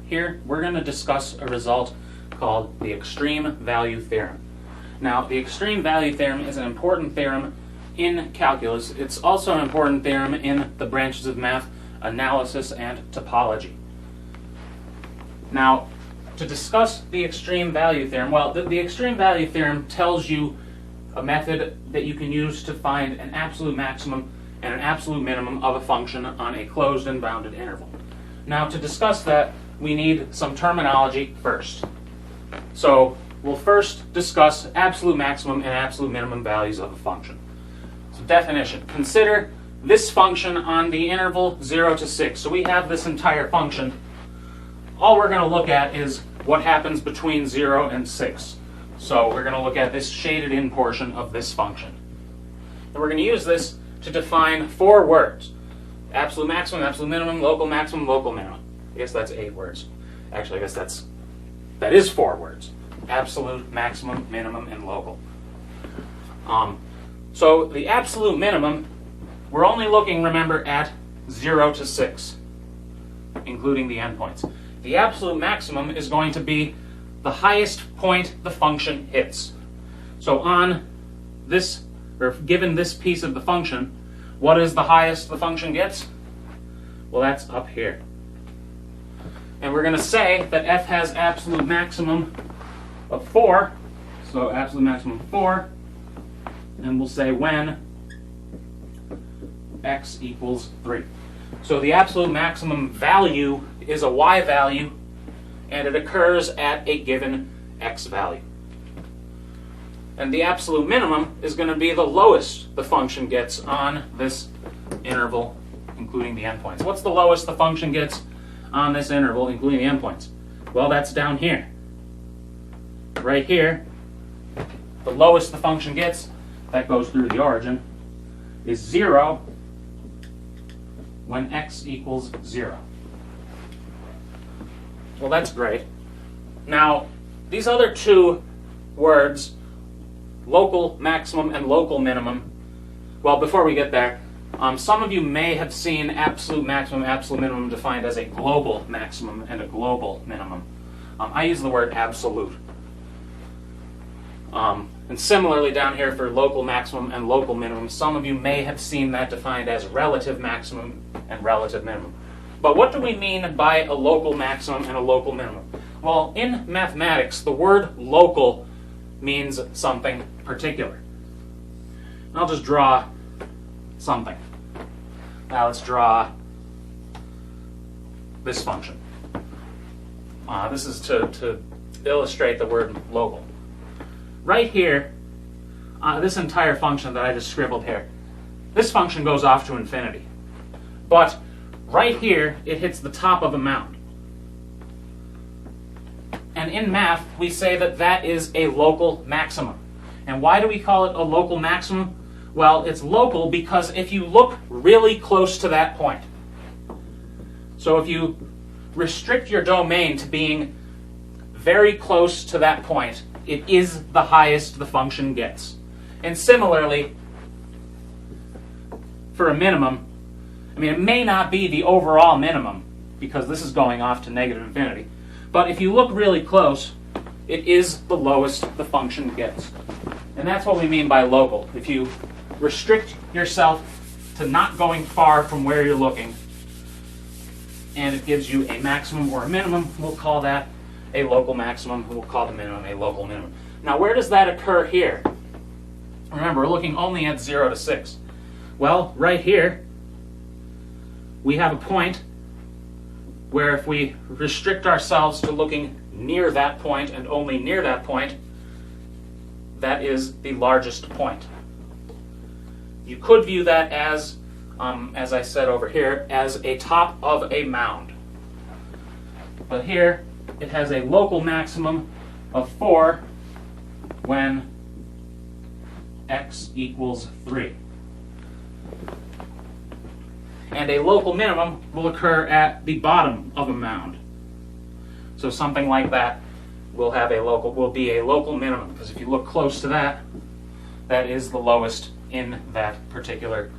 here we're going to discuss a result called the extreme value theorem. Now, the extreme value theorem is an important theorem in calculus. It's also an important theorem in the branches of math, analysis, and topology. Now, to discuss the extreme value theorem, well, the extreme value theorem tells you a method that you can use to find an absolute maximum and an absolute minimum of a function on a closed and bounded interval. Now, to discuss that, we need some terminology first. So, we'll first discuss absolute maximum and absolute minimum values of a function. So, definition. Consider this function on the interval 0 to 6. So we have this entire function. All we're going to look at is what happens between 0 and 6. So we're going to look at this shaded in portion of this function. And we're going to use this to define 4 words. Absolute maximum, absolute minimum, local maximum, local minimum. I guess that's 8 words. Actually, I guess that is 4 words. Absolute, maximum, minimum, and local. So the absolute minimum, we're only looking, remember, at 0 to 6, including the endpoints. The absolute maximum is going to be the highest point the function hits. So on this, or given this piece of the function, what is the highest the function gets? Well, that's up here. And we're going to say that f has absolute maximum of 4, so absolute maximum of 4, and we'll say when x equals 3. So the absolute maximum value is a y value, and it occurs at a given x value. And the absolute minimum is going to be the lowest the function gets on this interval, including the endpoints. What's the lowest the function gets on this interval, including the endpoints? Well, that's down here. Right here, the lowest the function gets, that goes through the origin, is 0 when x equals 0. Well, that's great. Now, these other 2 words, local maximum and local minimum, well, before we get there, some of you may have seen absolute maximum, absolute minimum defined as a global maximum and a global minimum. I use the word absolute. And similarly down here for local maximum and local minimum, some of you may have seen that defined as relative maximum and relative minimum. But what do we mean by a local maximum and a local minimum? Well, in mathematics, the word local means something particular. I'll just draw something. Now let's draw this function. This is to illustrate the word local. Right here, this entire function that I just scribbled here, this function goes off to infinity. But right here, it hits the top of a mound. And in math, we say that that is a local maximum. And why do we call it a local maximum? Well, it's local because if you look really close to that point, so if you restrict your domain to being very close to that point, it is the highest the function gets. And similarly, for a minimum, I mean, it may not be the overall minimum, because this is going off to negative infinity. But if you look really close, it is the lowest the function gets. And that's what we mean by local. If you restrict yourself to not going far from where you're looking, and it gives you a maximum or a minimum, we'll call that a local maximum, and we'll call the minimum a local minimum. Now, where does that occur here? Remember, we're looking only at 0 to 6. Well, right here, we have a point where if we restrict ourselves to looking near that point and only near that point, that is the largest point. You could view that as I said over here, as a top of a mound. But here, it has a local maximum of 4 when x equals 3. And a local minimum will occur at the bottom of a mound. So something like that will be a local minimum, because if you look close to that, that is the lowest in that particular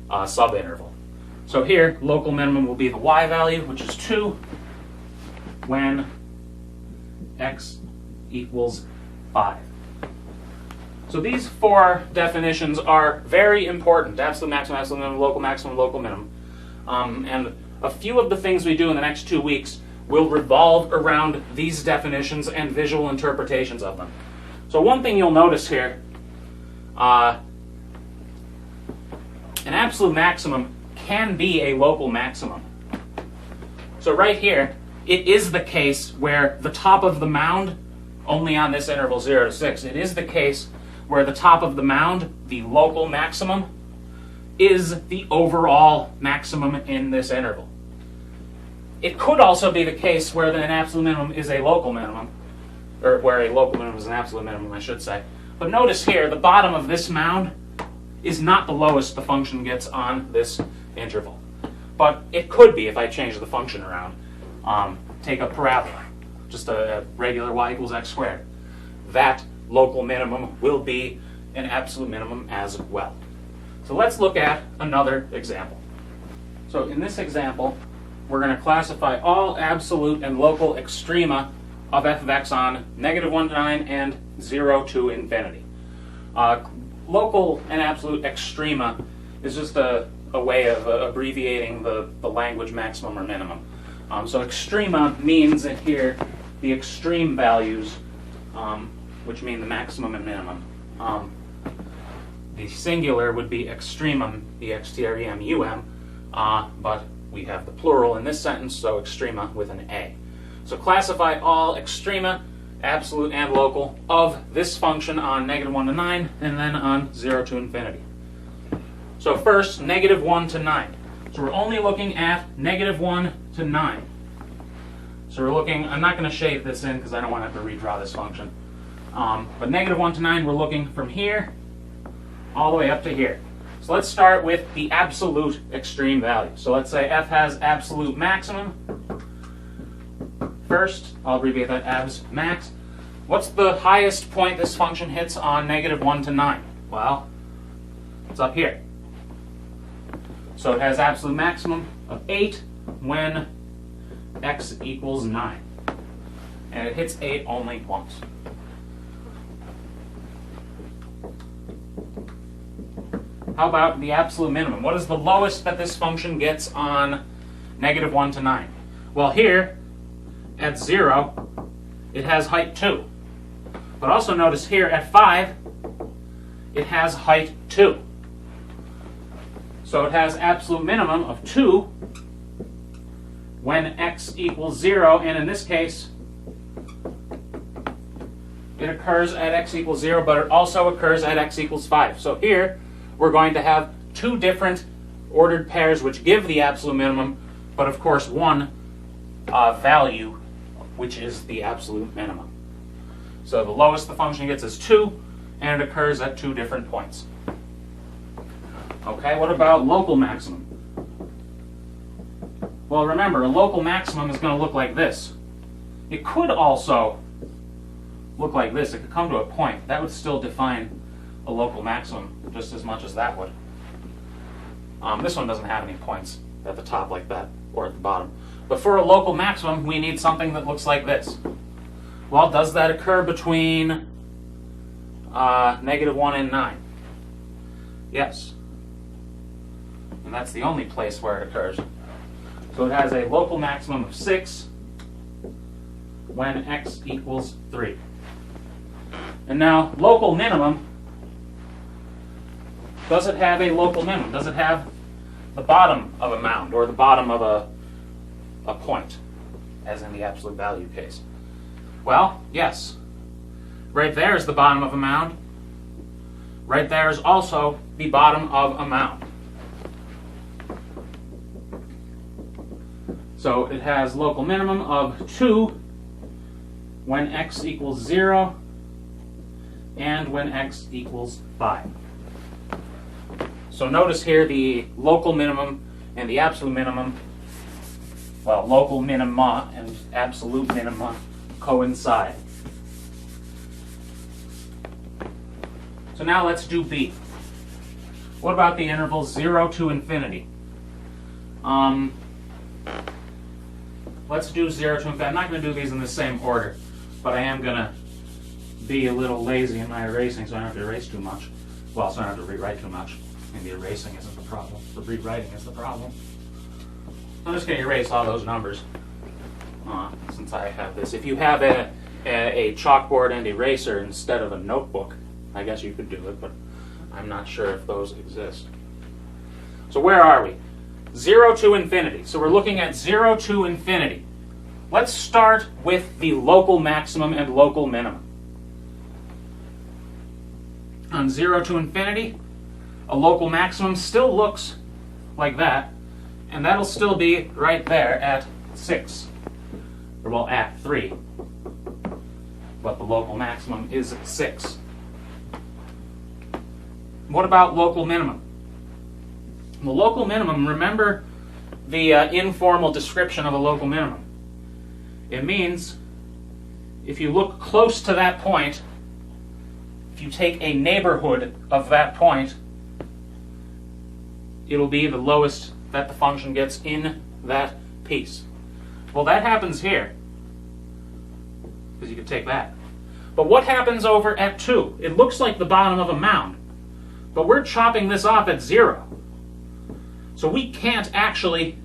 subinterval. So here, local minimum will be the y value, which is 2, when x equals 5. So these four definitions are very important: absolute maximum, absolute minimum, local maximum, local minimum. And a few of the things we do in the next 2 weeks will revolve around these definitions and visual interpretations of them. So one thing you'll notice here, an absolute maximum can be a local maximum. So right here, it is the case where the top of the mound, only on this interval 0 to 6, it is the case where the top of the mound, the local maximum, is the overall maximum in this interval. It could also be the case where an absolute minimum is a local minimum, or where a local minimum is an absolute minimum, I should say. But notice here, the bottom of this mound is not the lowest the function gets on this interval. But it could be if I change the function around. Take a parabola, just a regular y equals x squared. That local minimum will be an absolute minimum as well. So let's look at another example. So in this example, we're going to classify all absolute and local extrema of f of x on -1 to 9 and 0 to infinity. Local and absolute extrema is just a way of abbreviating the language maximum or minimum. So extrema means in here the extreme values, which mean the maximum and minimum. The singular would be extremum, E-X-T-R-E-M-U-M, but we have the plural in this sentence, so extrema with an A. So classify all extrema, absolute and local, of this function on -1 to 9, and then on 0 to infinity. So first, -1 to 9. So we're only looking at -1 to 9. So we're looking, I'm not going to shade this in because I don't want to have to redraw this function. But -1 to 9, we're looking from here all the way up to here. So let's start with the absolute extreme value. So let's say f has absolute maximum. First, I'll abbreviate that abs max. What's the highest point this function hits on -1 to 9? Well, it's up here. So it has absolute maximum of 8 when x equals 9. And it hits 8 only once. How about the absolute minimum? What is the lowest that this function gets on -1 to 9? Well, here, at 0, it has height 2. But also notice here, at 5, it has height 2. So it has absolute minimum of 2 when x equals 0, and in this case, it occurs at x equals 0, but it also occurs at x equals 5. So here, we're going to have two different ordered pairs which give the absolute minimum, but of course one value which is the absolute minimum. So the lowest the function gets is 2, and it occurs at 2 different points. Okay, what about local maximum? Well, remember, a local maximum is going to look like this. It could also look like this. It could come to a point. That would still define a local maximum just as much as that would. This one doesn't have any points at the top like that, or at the bottom. But for a local maximum, we need something that looks like this. Well, does that occur between -1 and 9? Yes. And that's the only place where it occurs. So it has a local maximum of 6 when x equals 3. And now, local minimum, does it have a local minimum? Does it have the bottom of a mound, or the bottom of a point, as in the absolute value case? Well, yes. Right there is the bottom of a mound. Right there is also the bottom of a mound. So it has local minimum of 2 when x equals 0 and when x equals 5. So notice here the local minimum and the absolute minimum, well, local minima and absolute minima coincide. So now let's do B. What about the interval 0 to infinity? let's do 0 to infinity. I'm not going to do these in the same order, but I am going to be a little lazy in my erasing so I don't have to erase too much. Well, so I don't have to rewrite too much. Maybe erasing isn't the problem. The rewriting is the problem. I'm just going to erase all those numbers since I have this. If you have a chalkboard and eraser instead of a notebook, I guess you could do it, but I'm not sure if those exist. So where are we? 0 to infinity. So we're looking at 0 to infinity. Let's start with the local maximum and local minimum. On 0 to infinity, a local maximum still looks like that, and that'll still be right there at 6. Or, well, at 3. But the local maximum is 6. What about local minimum? The local minimum, remember the informal description of a local minimum. It means if you look close to that point, if you take a neighborhood of that point, it'll be the lowest that the function gets in that piece. Well, that happens here, because you could take that. But what happens over at 2? It looks like the bottom of a mound, but we're chopping this off at 0. So we can't actually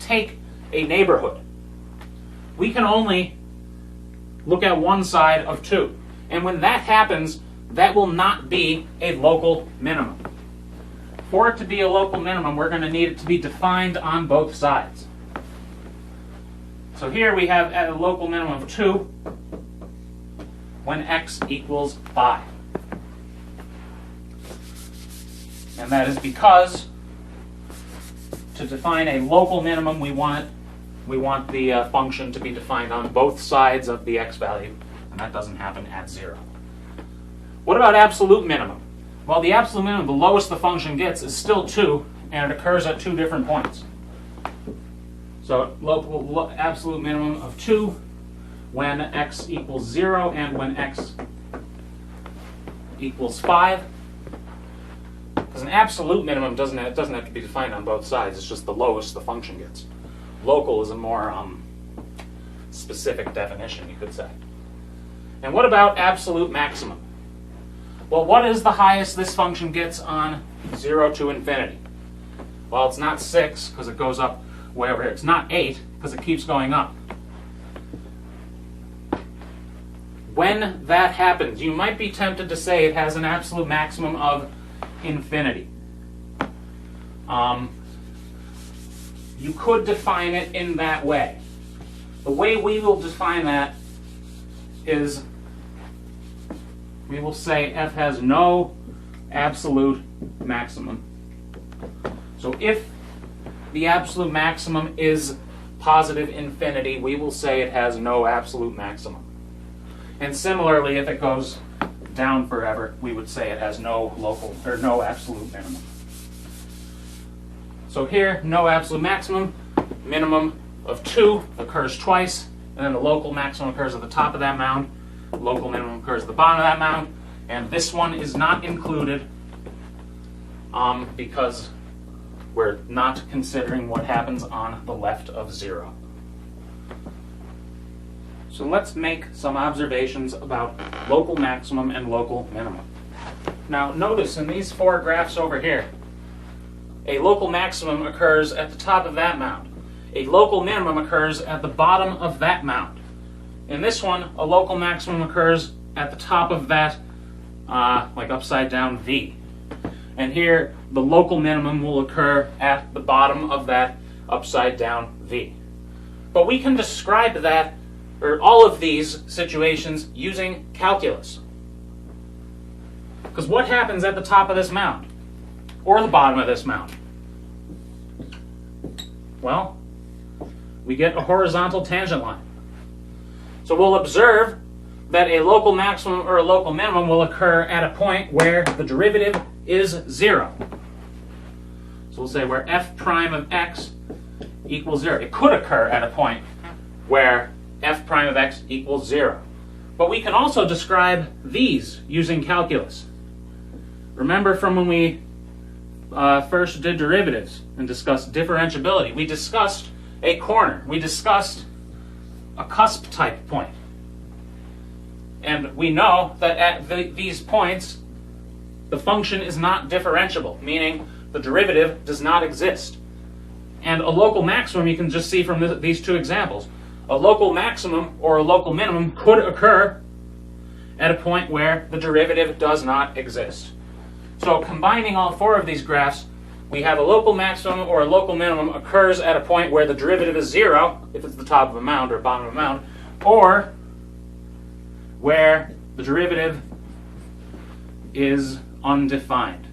take a neighborhood. We can only look at one side of 2. And when that happens, that will not be a local minimum. For it to be a local minimum, we're going to need it to be defined on both sides. So here we have at a local minimum of 2 when x equals 5. And that is because to define a local minimum, we want the function to be defined on both sides of the x value, and that doesn't happen at 0. What about absolute minimum? Well, the absolute minimum, the lowest the function gets, is still 2, and it occurs at 2 different points. So absolute minimum of 2 when x equals 0 and when x equals 5. Because an absolute minimum doesn't have to be defined on both sides. It's just the lowest the function gets. Local is a more specific definition, you could say. And what about absolute maximum? Well, what is the highest this function gets on 0 to infinity? Well, it's not 6, because it goes up way over here. It's not 8, because it keeps going up. When that happens, you might be tempted to say it has an absolute maximum of infinity. You could define it in that way. The way we will define that is we will say f has no absolute maximum. So if the absolute maximum is positive infinity, we will say it has no absolute maximum. And similarly, if it goes down forever, we would say it has no local or no absolute minimum. So here, no absolute maximum, minimum of 2 occurs twice, and then the local maximum occurs at the top of that mound, local minimum occurs at the bottom of that mound, and this one is not included because we're not considering what happens on the left of 0. So let's make some observations about local maximum and local minimum. Now notice in these 4 graphs over here, a local maximum occurs at the top of that mound. A local minimum occurs at the bottom of that mound. In this one, a local maximum occurs at the top of that, like upside down V. And here, the local minimum will occur at the bottom of that upside down V. But we can describe that, or all of these situations, using calculus. Because what happens at the top of this mound? Or the bottom of this mound? Well, we get a horizontal tangent line. So we'll observe that a local maximum or a local minimum will occur at a point where the derivative is 0. So we'll say where f prime of x equals 0. It could occur at a point where f prime of x equals 0. But we can also describe these using calculus. Remember from when we first did derivatives and discussed differentiability, we discussed a corner. We discussed a cusp type point. And we know that at these points, the function is not differentiable, meaning the derivative does not exist. And a local maximum, you can just see from these two examples, a local maximum or a local minimum could occur at a point where the derivative does not exist. So combining all four of these graphs, we have a local maximum or a local minimum occurs at a point where the derivative is 0, if it's the top of a mound or bottom of a mound, or where the derivative is undefined.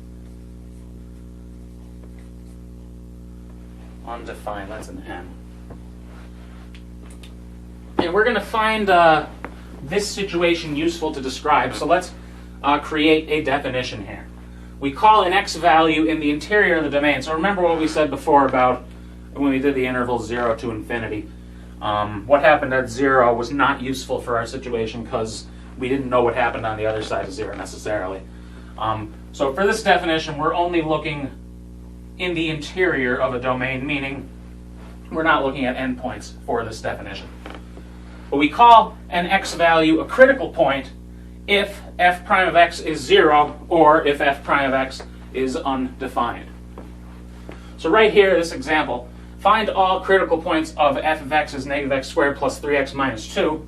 Undefined, that's an N. And we're going to find this situation useful to describe, so let's create a definition here. We call an x value in the interior of the domain. So remember what we said before about when we did the interval 0 to infinity. What happened at 0 was not useful for our situation because we didn't know what happened on the other side of 0 necessarily. So for this definition, we're only looking in the interior of a domain, meaning we're not looking at endpoints for this definition. But we call an x value a critical point if f prime of x is 0 or if f prime of x is undefined. So right here, this example, find all critical points of f of x is negative x squared plus 3x minus 2.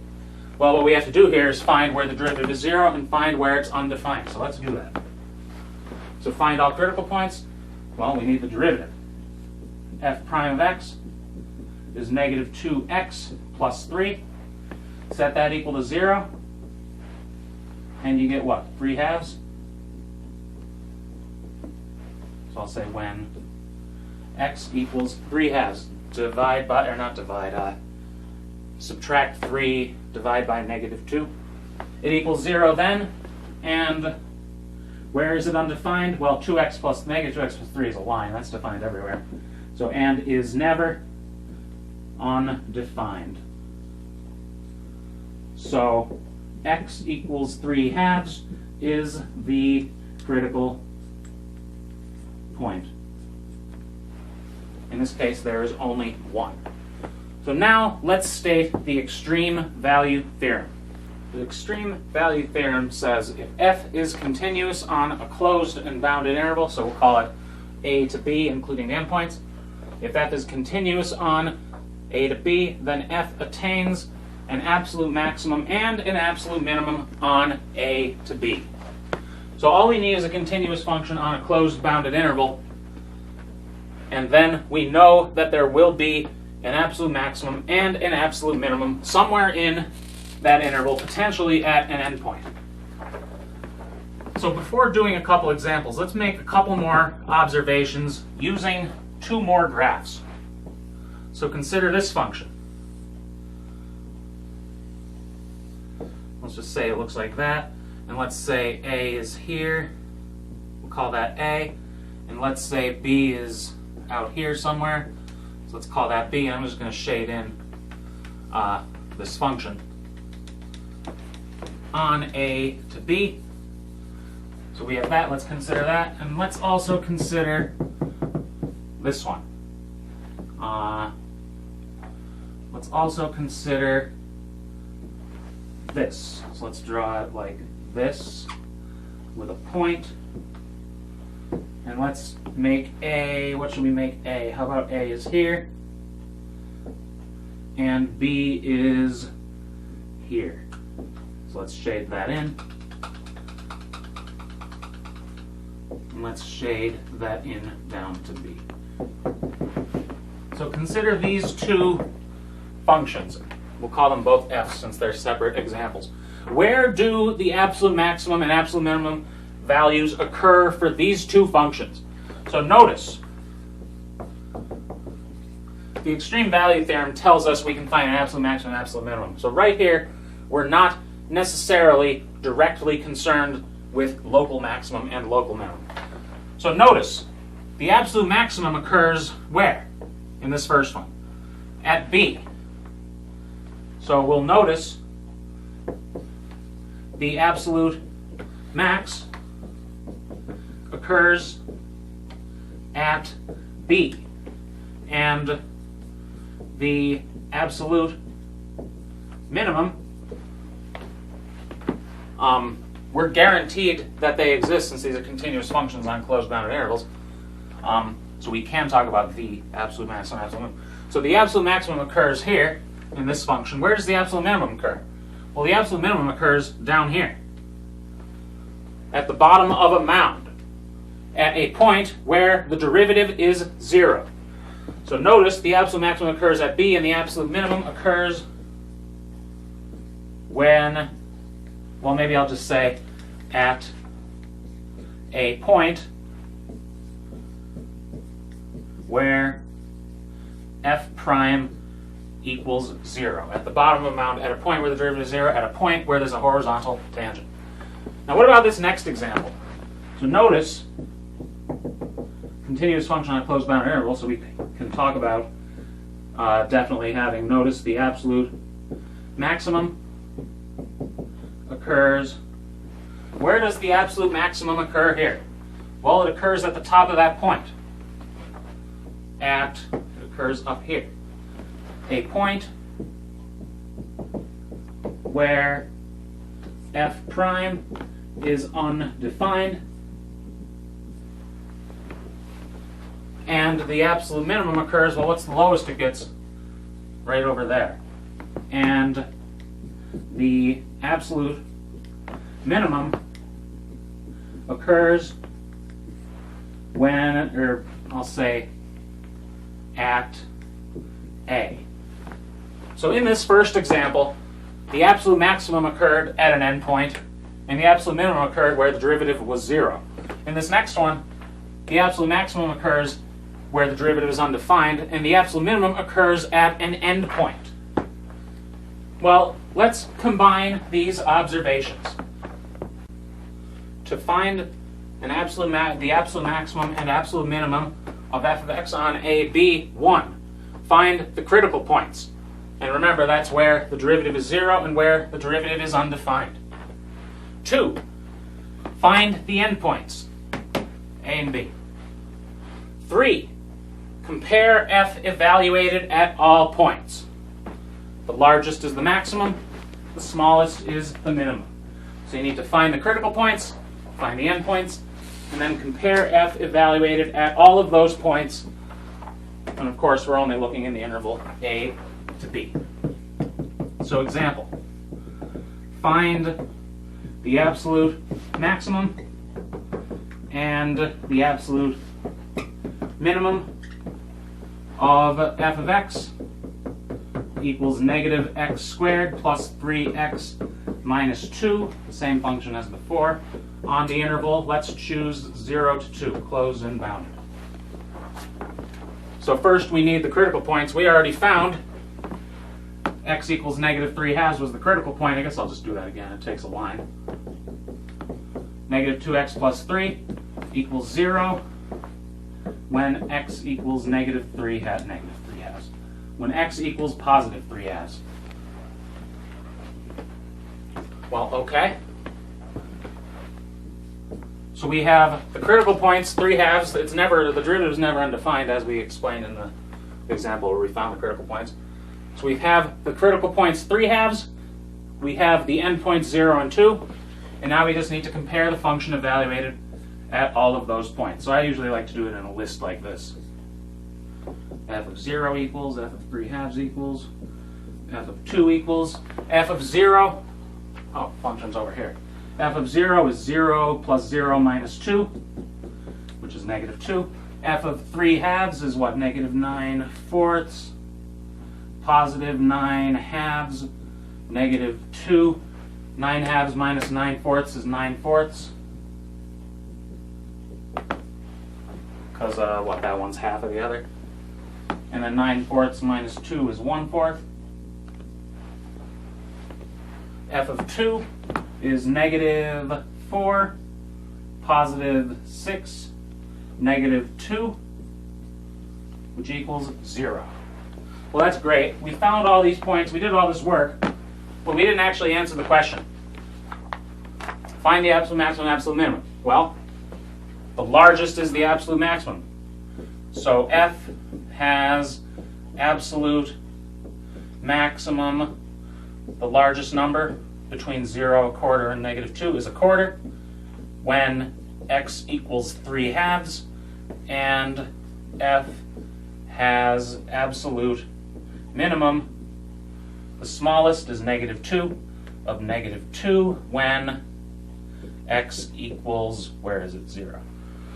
Well, what we have to do here is find where the derivative is 0 and find where it's undefined. So let's do that. So find all critical points. Well, we need the derivative. F prime of x is negative 2x plus 3. Set that equal to 0. And you get what? 3 halves? So I'll say when x equals 3 halves. Divide by, or not divide, subtract 3, divide by negative 2. It equals 0 then. And where is it undefined? Well, 2x plus negative 2x plus 3 is a line. That's defined everywhere. So and is never undefined. So x equals 3 halves is the critical point. In this case, there is only one. So now let's state the extreme value theorem. The extreme value theorem says if f is continuous on a closed and bounded interval, so we'll call it a to b, including the endpoints. If f is continuous on a to b, then f attains an absolute maximum and an absolute minimum on a to b. So all we need is a continuous function on a closed bounded interval, and then we know that there will be an absolute maximum and an absolute minimum somewhere in that interval, potentially at an endpoint. So before doing a couple examples, let's make a couple more observations using two more graphs. So consider this function. Let's just say it looks like that, and let's say a is here. We'll call that a, and let's say b is out here somewhere. So let's call that b, and I'm just going to shade in this function on a to b. So we have that. Let's consider that, and let's also consider this one. Let's also consider this. So let's draw it like this with a point. And let's make a, what should we make a? How about a is here? And b is here. So let's shade that in. And let's shade that in down to b. So consider these two functions. We'll call them both f's since they're separate examples. Where do the absolute maximum and absolute minimum values occur for these two functions? So notice, the extreme value theorem tells us we can find an absolute maximum and absolute minimum. So right here, we're not necessarily directly concerned with local maximum and local minimum. So notice, the absolute maximum occurs where? In this first one. At b. So we'll notice the absolute max occurs at b. And the absolute minimum, we're guaranteed that they exist since these are continuous functions on closed bounded intervals. So we can talk about the absolute maximum, absolute minimum. So the absolute maximum occurs here in this function. Where does the absolute minimum occur? Well, the absolute minimum occurs down here, at the bottom of a mound, at a point where the derivative is 0. So notice the absolute maximum occurs at B, and the absolute minimum occurs when, well, maybe I'll just say at a point where f prime equals 0. At the bottom of a mound, at a point where the derivative is 0, at a point where there's a horizontal tangent. Now what about this next example? So notice, continuous function on a closed bounded interval, so we can talk about definitely having, notice the absolute maximum occurs. Where does the absolute maximum occur here? Well, it occurs at the top of that point. It occurs up here. A point where f prime is undefined and the absolute minimum occurs, well, what's the lowest it gets? Right over there. And the absolute minimum occurs when, or I'll say at A. So in this first example, the absolute maximum occurred at an endpoint, and the absolute minimum occurred where the derivative was 0. In this next one, the absolute maximum occurs where the derivative is undefined, and the absolute minimum occurs at an endpoint. Well, let's combine these observations to find an the absolute maximum and absolute minimum of f of x on a b. 1. Find the critical points. And remember, that's where the derivative is 0 and where the derivative is undefined. 2. Find the endpoints, a and b. 3. Compare f evaluated at all points. The largest is the maximum, the smallest is the minimum. So you need to find the critical points, find the endpoints, and then compare f evaluated at all of those points. And of course, we're only looking in the interval a to b. So example, find the absolute maximum and the absolute minimum of f of x equals negative x squared plus 3x minus 2, the same function as before. On the interval, let's choose 0 to 2, closed and bounded. So first we need the critical points. We already found x equals negative 3/2 was the critical point. I guess I'll just do that again. It takes a line. Negative 2x plus 3 equals 0 when x equals negative 3/2. When x equals positive 3/2. Well, okay. So we have the critical points, 3/2. The derivative is never undefined, as we explained in the example where we found the critical points. So we have the critical points 3/2. We have the endpoints 0 and 2. And now we just need to compare the function evaluated at all of those points. So I usually like to do it in a list like this. F of 0 equals, f of 3/2 equals, f of 2 equals, f of 0, oh, function's over here. F of 0 is 0 plus 0 minus 2, which is negative 2. F of 3/2 is what? Negative 9/4, positive 9/2, negative 2. 9/2 minus 9/4 is 9/4. Because, that one's half of the other. And then 9/4 minus 2 is 1/4. F of 2 is negative 4, positive 6, negative 2, which equals 0. Well, that's great. We found all these points. We did all this work, but we didn't actually answer the question. Find the absolute maximum and absolute minimum. Well, the largest is the absolute maximum. So f has absolute maximum, the largest number between 0, a quarter, and -2 is a quarter, when x equals 3/2, and f has absolute minimum. The smallest is -2 of -2 when x equals, where is it, 0.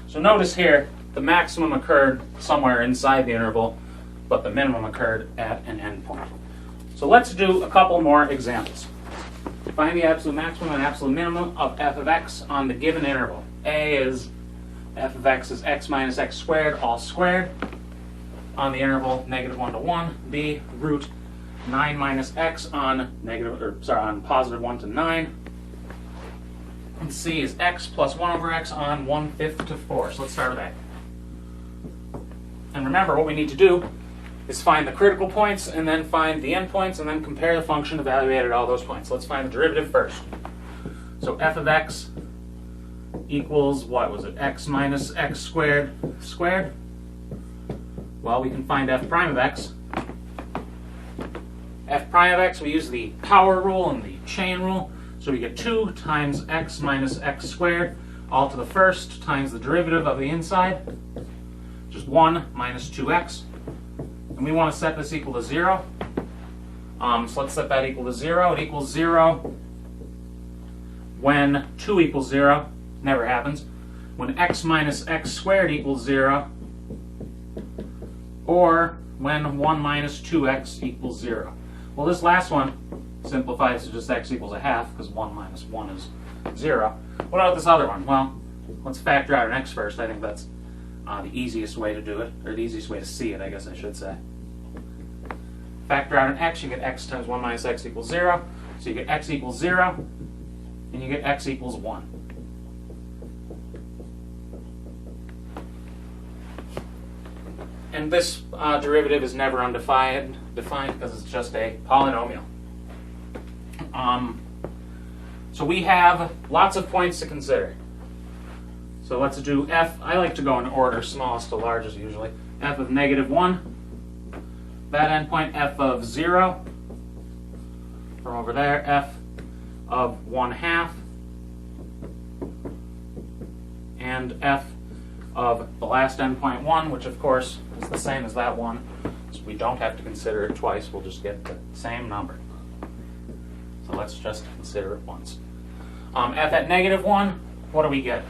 So notice here, the maximum occurred somewhere inside the interval, but the minimum occurred at an endpoint. So let's do a couple more examples. Find the absolute maximum and absolute minimum of f of x on the given interval. A is f of x is x minus x squared, all squared, on the interval -1 to 1. B, root 9 minus x on on positive 1 to 9. And C is x plus 1 over x on 1/5 to 4. So let's start with that. And remember, what we need to do is find the critical points, and then find the endpoints, and then compare the function evaluated at all those points. Let's find the derivative first. So f of x equals, what was it, x minus x squared squared? Well, we can find f prime of x. F prime of x, we use the power rule and the chain rule. So we get 2 times x minus x squared, all to the first, times the derivative of the inside, which is 1 minus 2x. And we want to set this equal to 0. So let's set that equal to 0. It equals 0 when 2 equals 0. Never happens. When x minus x squared equals 0. Or when 1 minus 2x equals 0. Well, this last one simplifies to just x equals 1/2, because 1 minus 1 is 0. What about this other one? Well, let's factor out an x first. I think that's the easiest way to do it, or the easiest way to see it, I guess I should say. Factor out an x, you get x times 1 minus x equals 0. So you get x equals 0, and you get x equals 1. And this derivative is never undefined because it's just a polynomial. So we have lots of points to consider. So let's do f. I like to go in order, smallest to largest usually. F of -1. That endpoint, f of 0. From over there, f of 1/2. And f of the last endpoint 1, which of course is the same as that one. So we don't have to consider it twice, we'll just get the same number. So let's just consider it once. F at -1, what do we get?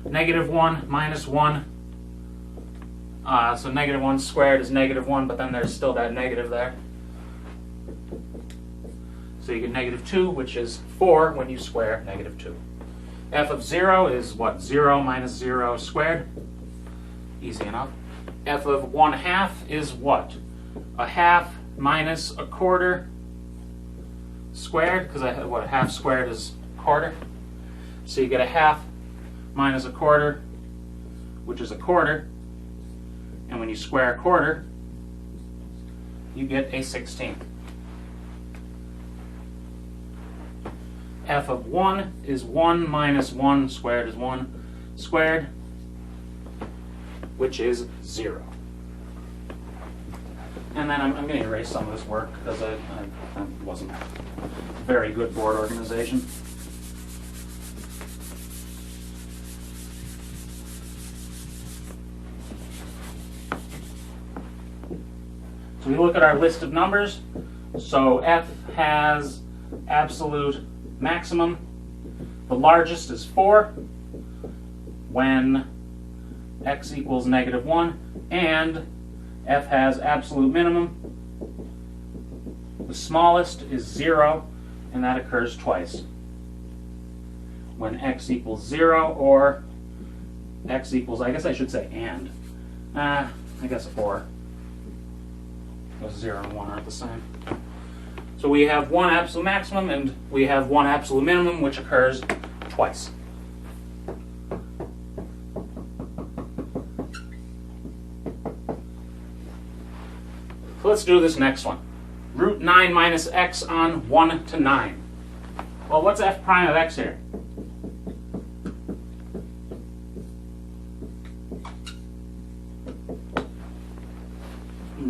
-1 minus 1. So -1 squared is -1, but then there's still that negative there. So you get -2, which is 4 when you square -2. F of 0 is what? 0 minus 0 squared. Easy enough. F of 1/2 is what? 1/2 minus 1/4 squared, because what, 1/2 squared is 1/4. So you get 1/2 minus 1/4, which is 1/4. And when you square 1/4, you get a 16th. F of 1 is 1 minus 1 squared is 1 squared, which is 0. And then I'm going to erase some of this work because I wasn't very good board organization. So we look at our list of numbers. So f has absolute maximum. The largest is 4 when x equals -1, and f has absolute minimum. The smallest is 0, and that occurs twice. When x equals 0, or x equals, I guess I should say and. I guess or. Because 0 and 1 aren't the same. So we have one absolute maximum, and we have one absolute minimum, which occurs twice. So let's do this next one. Root 9 minus x on 1 to 9. Well, what's f prime of x here?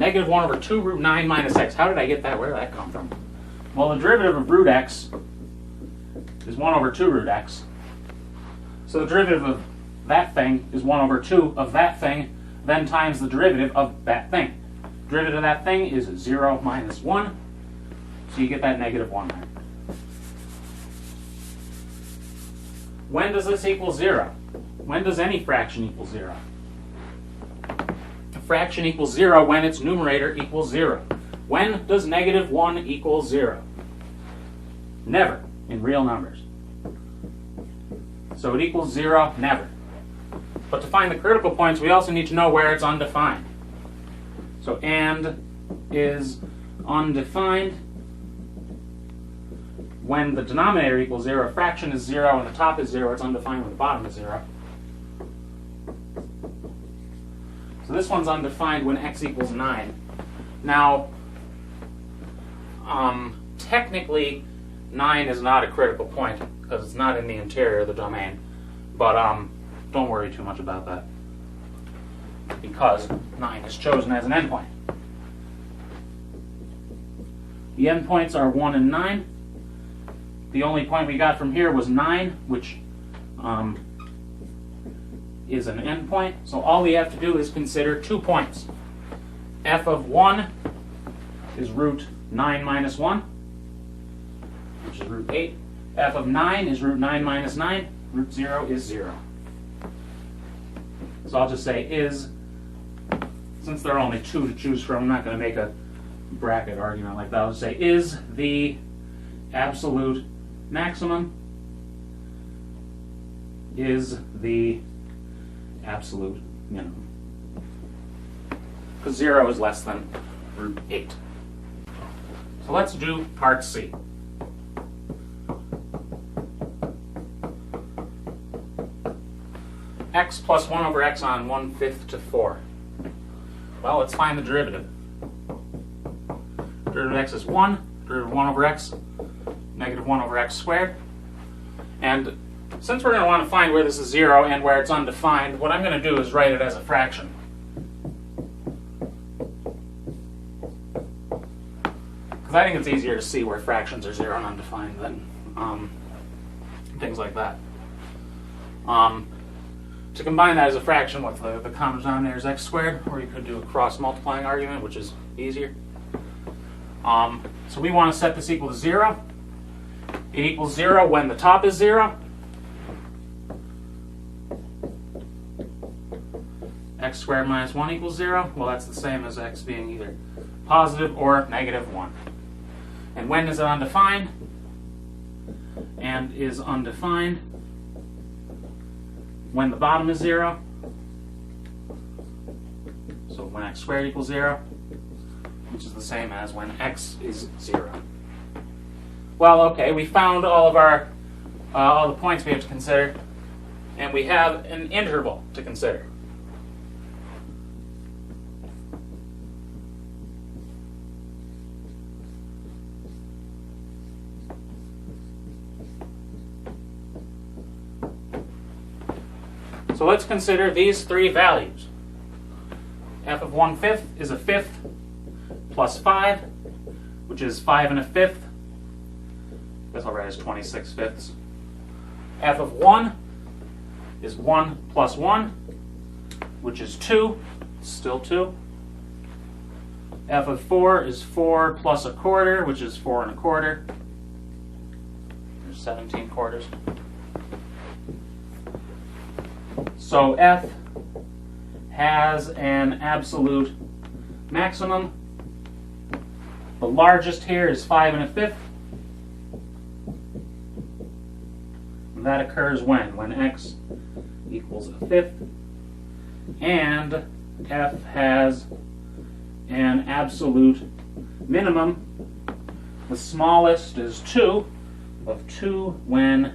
negative 1 over 2 root 9 minus x. How did I get that? Where did that come from? Well, the derivative of root x is 1 over 2 root x. So the derivative of that thing is 1 over 2 of that thing, then times the derivative of that thing. Derivative of that thing is 0 minus 1, so you get that negative 1 there. When does this equal 0? When does any fraction equal 0? A fraction equals 0 when its numerator equals 0. When does negative 1 equal 0? Never in real numbers. So it equals 0 never. But to find the critical points, we also need to know where it's undefined. So and is undefined when the denominator equals 0, a fraction is 0, and the top is 0, it's undefined when the bottom is 0. So this one's undefined when x equals 9. Now, technically, 9 is not a critical point because it's not in the interior of the domain. But don't worry too much about that because 9 is chosen as an endpoint. The endpoints are 1 and 9. The only point we got from here was 9, which is an endpoint. So all we have to do is consider 2 points. F of 1 is root 9 minus 1, which is root 8. F of 9 is root 9 minus 9. Root 0 is 0. So I'll just say is, since there are only 2 to choose from, I'm not going to make a bracket argument like that. I'll just say is the absolute maximum is the absolute minimum. Because 0 is less than root 8. So let's do part C. X plus 1 over x on 1/5 to 4. Well, let's find the derivative. Derivative of x is 1. Derivative of 1 over x, negative 1 over x squared. And since we're going to want to find where this is 0 and where it's undefined, what I'm going to do is write it as a fraction. Because I think it's easier to see where fractions are 0 and undefined than things like that. To combine that as a fraction with the common denominator is x squared, or you could do a cross-multiplying argument, which is easier. So we want to set this equal to 0. It equals 0 when the top is 0. X squared minus 1 equals 0. Well, that's the same as x being either positive or negative 1. And when is it undefined? And is undefined when the bottom is 0. So when x squared equals 0, which is the same as when x is 0. Well, okay, we found all of our all the points we have to consider, and we have an interval to consider. So let's consider these 3 values. F of 1/5 is a fifth plus 5, which is 5 1/5. Guess I'll write as 26 fifths. F of 1 is 1 plus 1, which is 2, still 2. F of 4 is 4 plus 1/4, which is 4 1/4. There's 17 quarters. So F has an absolute maximum. The largest here is 5 1/5. And that occurs when x equals a fifth. And F has an absolute minimum. The smallest is 2 of 2 when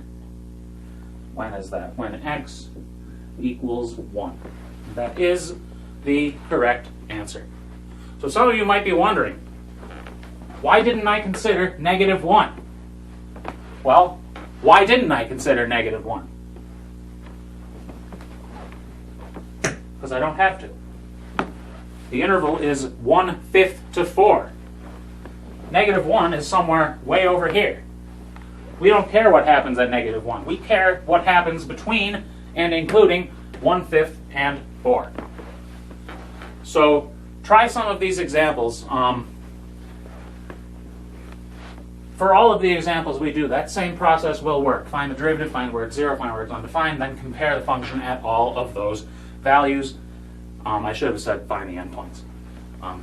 is that? When x equals 1. That is the correct answer. So some of you might be wondering, why didn't I consider negative 1? Well, why didn't I consider negative 1? Because I don't have to. The interval is 1/5 to 4. -1 is somewhere way over here. We don't care what happens at -1. We care what happens between and including 1/5 and 4. So try some of these examples. For all of the examples we do, that same process will work. Find the derivative, find where it's 0, find where it's undefined, then compare the function at all of those values. I should have said find the endpoints.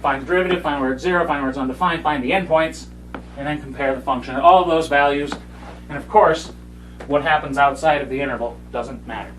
Find the derivative, find where it's 0, find where it's undefined, find the endpoints, and then compare the function at all of those values. And of course, what happens outside of the interval doesn't matter.